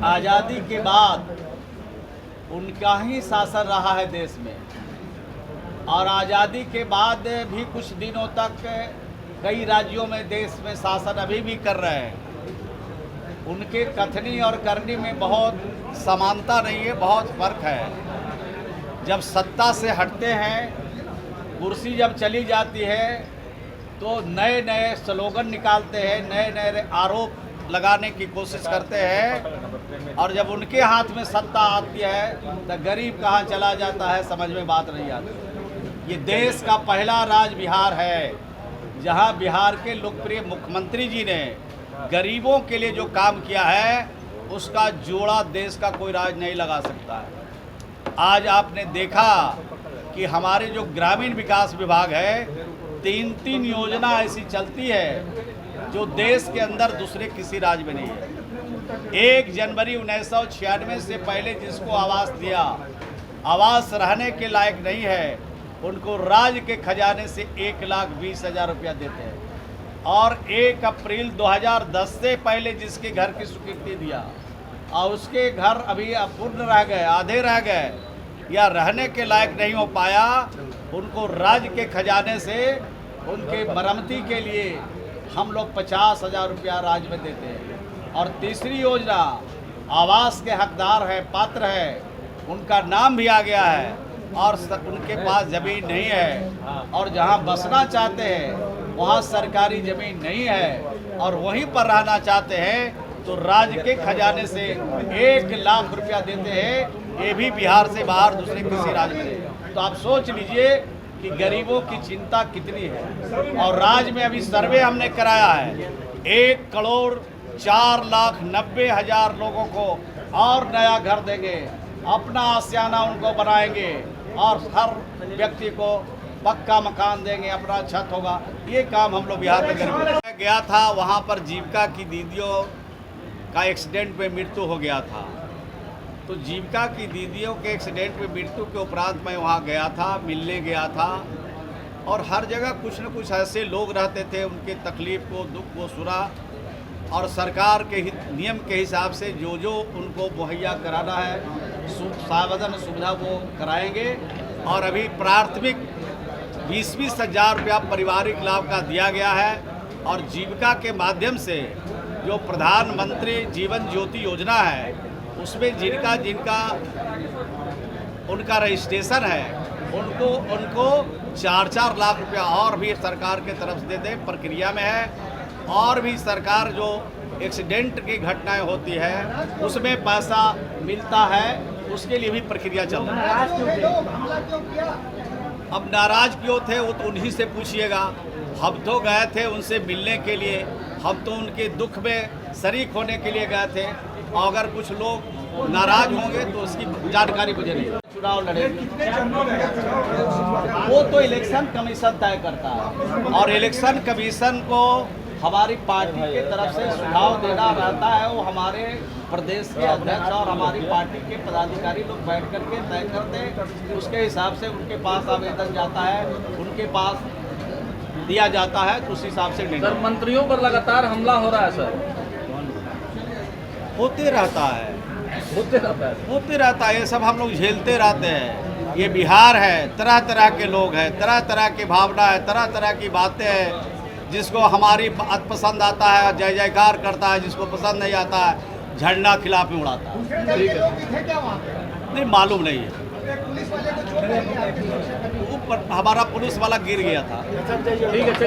आज़ादी के बाद उनका ही शासन रहा है देश में, और आज़ादी के बाद भी कुछ दिनों तक कई राज्यों में देश में शासन अभी भी कर रहे हैं। उनके कथनी और करनी में बहुत समानता नहीं है, बहुत फ़र्क है। जब सत्ता से हटते हैं, कुर्सी जब चली जाती है तो नए नए स्लोगन निकालते हैं, नए नए आरोप लगाने की कोशिश करते हैं, और जब उनके हाथ में सत्ता आती है तो गरीब कहाँ चला जाता है समझ में बात नहीं आती। ये देश का पहला राज्य बिहार है जहाँ बिहार के लोकप्रिय मुख्यमंत्री जी ने गरीबों के लिए जो काम किया है उसका जोड़ा देश का कोई राज नहीं लगा सकता है। आज आपने देखा कि हमारे जो ग्रामीण विकास विभाग है, तीन योजना ऐसी चलती है जो देश के अंदर दूसरे किसी राज्य में नहीं है। 1 जनवरी 1996 से पहले जिसको आवास दिया, आवास रहने के लायक नहीं है, उनको राज्य के खजाने से 1,20,000 रुपया देते हैं। और 1 अप्रैल 2010 से पहले जिसके घर की स्वीकृति दिया और उसके घर अभी अपूर्ण रह गए, आधे रह गए या रहने के लायक नहीं हो पाया, उनको राज्य के खजाने से उनके मरम्मती के लिए हम लोग 50,000 रुपया राज्य में देते हैं। और तीसरी योजना आवास के हकदार है, पात्र है, उनका नाम भी आ गया है और उनके पास ज़मीन नहीं है और जहां बसना चाहते हैं वहां सरकारी ज़मीन नहीं है और वहीं पर रहना चाहते हैं तो राज्य के खजाने से 1 लाख रुपया देते हैं। ये भी बिहार से बाहर दूसरे किसी राज्य में नहीं। तो आप सोच लीजिए कि गरीबों की चिंता कितनी है। और राज्य में अभी सर्वे हमने कराया है, 1,04,90,000 लोगों को और नया घर देंगे, अपना आशियाना उनको बनाएंगे और हर व्यक्ति को पक्का मकान देंगे, अपना छत होगा। ये काम हम लोग बिहार में करेंगे। गया था वहाँ पर जीविका की दीदियों का एक्सीडेंट में मृत्यु हो गया था, तो जीविका की दीदियों के एक्सीडेंट में मृत्यु के उपरांत मैं वहाँ गया था, मिलने गया था, और हर जगह कुछ न कुछ ऐसे लोग रहते थे, उनके तकलीफ़ को, दुख को सुना और सरकार के नियम के हिसाब से जो जो उनको मुहैया कराना है सावधान सुविधा वो कराएंगे। और अभी प्राथमिक 20-20 हज़ार रुपया पारिवारिक लाभ का दिया गया है। और जीविका के माध्यम से जो प्रधानमंत्री जीवन ज्योति योजना है उसमें जिनका उनका रजिस्ट्रेशन है उनको 4-4 लाख रुपया और भी सरकार के तरफ से दे दें, प्रक्रिया में है। और भी सरकार जो एक्सीडेंट की घटनाएं होती है उसमें पैसा मिलता है, उसके लिए भी प्रक्रिया चल रही है। अब नाराज क्यों थे वो तो उन्हीं से पूछिएगा। हम तो गए थे उनसे मिलने के लिए, हम तो उनके दुख में शरीक होने के लिए गए थे, और अगर कुछ लोग नाराज होंगे तो उसकी जानकारी मुझे नहीं। चुनाव लड़ेंगे वो तो इलेक्शन कमीशन तय करता है, और इलेक्शन कमीशन को हमारी पार्टी के तरफ से सुझाव देना रहता है। वो हमारे प्रदेश के अध्यक्ष और हमारी पार्टी के पदाधिकारी लोग बैठ करके तय करते हैं, उसके हिसाब से उनके पास आवेदन जाता है, उनके पास दिया जाता है, तो उस हिसाब से सर मंत्रियों पर लगातार हमला हो रहा है सर। होते रहता है ये सब हम लोग झेलते रहते हैं। ये बिहार है, तरह तरह के लोग हैं, तरह तरह की भावना है, तरह तरह की बातें हैं। जिसको हमारी बात पसंद आता है जय जयकार करता है, जिसको पसंद नहीं आता है झंडा खिलाफ में उड़ाता है। नहीं मालूम नहीं है, ऊपर हमारा पुलिस वाला गिर गया था।